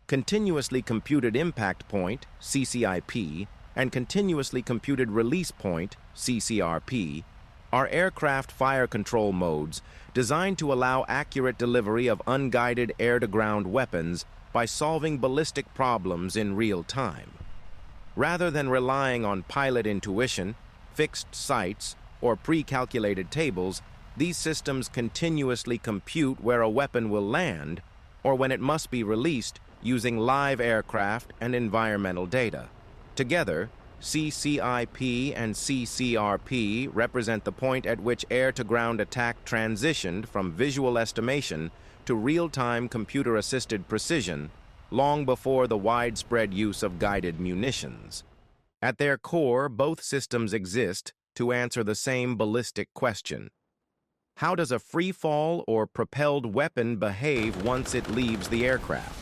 Continuously Computed Impact Point, CCIP, and Continuously Computed Release Point, CCRP, are aircraft fire control modes designed to allow accurate delivery of unguided air-to-ground weapons by solving ballistic problems in real time. Rather than relying on pilot intuition, fixed sights, or pre-calculated tables, these systems continuously compute where a weapon will land or when it must be released using live aircraft and environmental data. Together, CCIP and CCRP represent the point at which air-to-ground attack transitioned from visual estimation to real-time computer-assisted precision long before the widespread use of guided munitions. At their core, both systems exist to answer the same ballistic question. How does a free-fall or propelled weapon behave once it leaves the aircraft?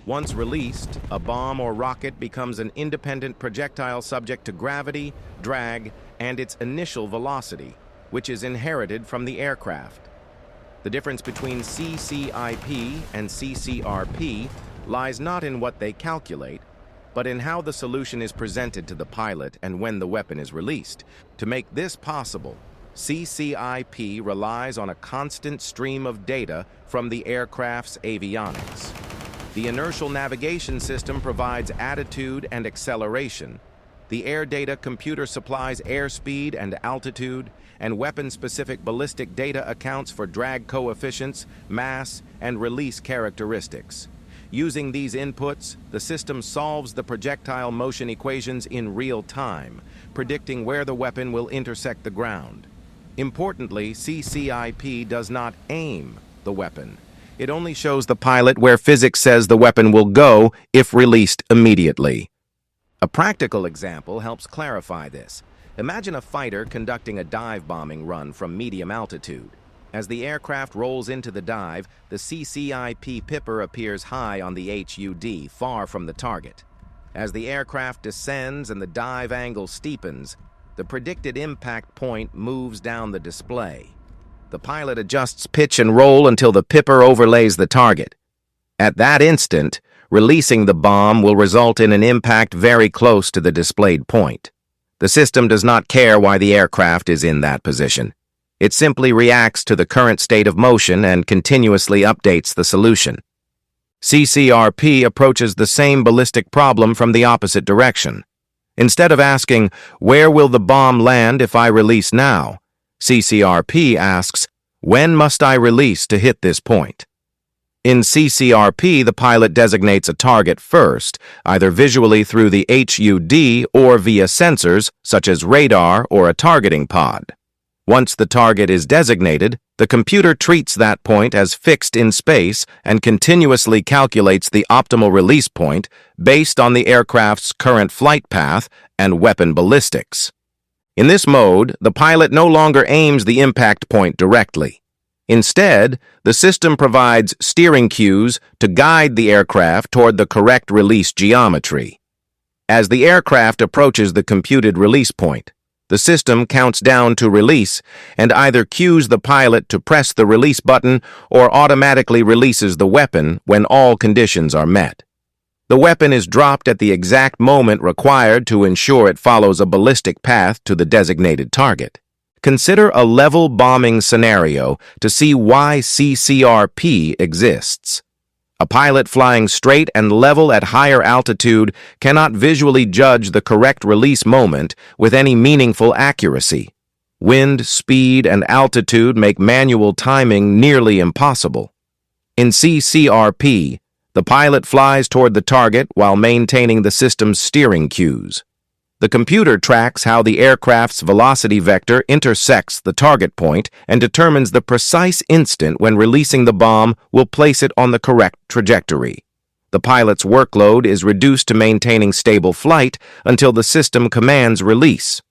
Once released, a bomb or rocket becomes an independent projectile subject to gravity, drag, and its initial velocity, which is inherited from the aircraft. The difference between CCIP and CCRP lies not in what they calculate, but in how the solution is presented to the pilot and when the weapon is released. To make this possible, CCIP relies on a constant stream of data from the aircraft's avionics. The inertial navigation system provides attitude and acceleration. The air data computer supplies airspeed and altitude, and weapon-specific ballistic data accounts for drag coefficients, mass, and release characteristics. Using these inputs, the system solves the projectile motion equations in real time, predicting where the weapon will intersect the ground. Importantly, CCIP does not aim the weapon. It only shows the pilot where physics says the weapon will go if released immediately. A practical example helps clarify this. Imagine a fighter conducting a dive bombing run from medium altitude. As the aircraft rolls into the dive, the CCIP pipper appears high on the HUD, far from the target. As the aircraft descends and the dive angle steepens, the predicted impact point moves down the display. The pilot adjusts pitch and roll until the pipper overlays the target. At that instant, releasing the bomb will result in an impact very close to the displayed point. The system does not care why the aircraft is in that position. It simply reacts to the current state of motion and continuously updates the solution. CCRP approaches the same ballistic problem from the opposite direction. Instead of asking, "Where will the bomb land if I release now?" CCRP asks, "When must I release to hit this point?" In CCRP, the pilot designates a target first, either visually through the HUD or via sensors, such as radar or a targeting pod. Once the target is designated, the computer treats that point as fixed in space and continuously calculates the optimal release point based on the aircraft's current flight path and weapon ballistics. In this mode, the pilot no longer aims the impact point directly. Instead, the system provides steering cues to guide the aircraft toward the correct release geometry. As the aircraft approaches the computed release point, the system counts down to release and either cues the pilot to press the release button or automatically releases the weapon when all conditions are met. The weapon is dropped at the exact moment required to ensure it follows a ballistic path to the designated target. Consider a level bombing scenario to see why CCRP exists. A pilot flying straight and level at higher altitude cannot visually judge the correct release moment with any meaningful accuracy. Wind, speed, and altitude make manual timing nearly impossible. In CCRP, the pilot flies toward the target while maintaining the system's steering cues. The computer tracks how the aircraft's velocity vector intersects the target point and determines the precise instant when releasing the bomb will place it on the correct trajectory. The pilot's workload is reduced to maintaining stable flight until the system commands release.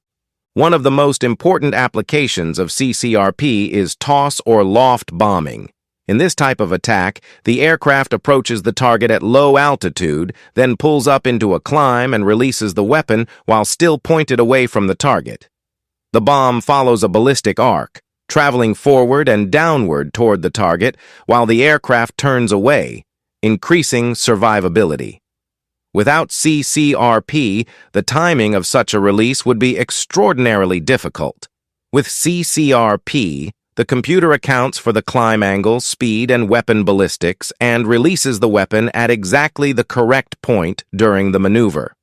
One of the most important applications of CCRP is toss or loft bombing. In this type of attack, the aircraft approaches the target at low altitude, then pulls up into a climb and releases the weapon while still pointed away from the target. The bomb follows a ballistic arc, traveling forward and downward toward the target while the aircraft turns away, increasing survivability. Without CCRP, the timing of such a release would be extraordinarily difficult. With CCRP, the computer accounts for the climb angle, speed, and weapon ballistics and releases the weapon at exactly the correct point during the maneuver.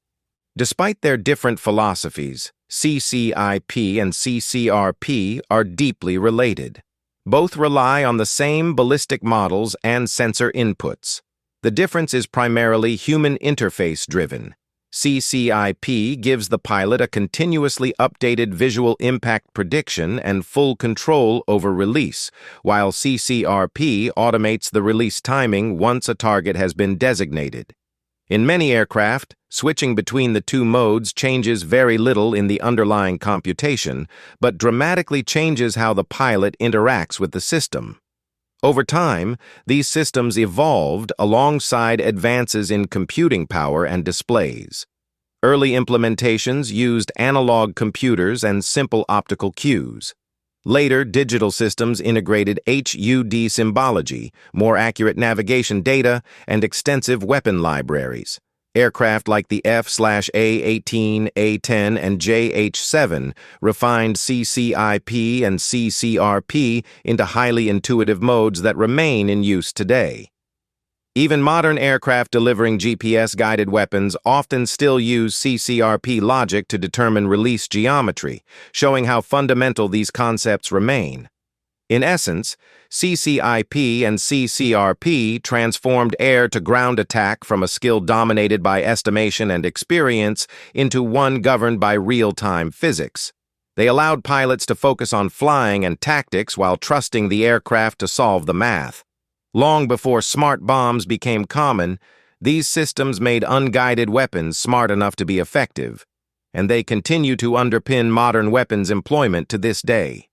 Despite their different philosophies, CCIP and CCRP are deeply related. Both rely on the same ballistic models and sensor inputs. The difference is primarily human interface-driven. CCIP gives the pilot a continuously updated visual impact prediction and full control over release, while CCRP automates the release timing once a target has been designated. In many aircraft, switching between the two modes changes very little in the underlying computation, but dramatically changes how the pilot interacts with the system. Over time, these systems evolved alongside advances in computing power and displays. Early implementations used analog computers and simple optical cues. Later, digital systems integrated HUD symbology, more accurate navigation data, and extensive weapon libraries. Aircraft like the F/A-18, A-10, and JH-7 refined CCIP and CCRP into highly intuitive modes that remain in use today. Even modern aircraft delivering GPS-guided weapons often still use CCRP logic to determine release geometry, showing how fundamental these concepts remain. In essence, CCIP and CCRP transformed air-to-ground attack from a skill dominated by estimation and experience into one governed by real-time physics. They allowed pilots to focus on flying and tactics while trusting the aircraft to solve the math. Long before smart bombs became common, these systems made unguided weapons smart enough to be effective, and they continue to underpin modern weapons employment to this day.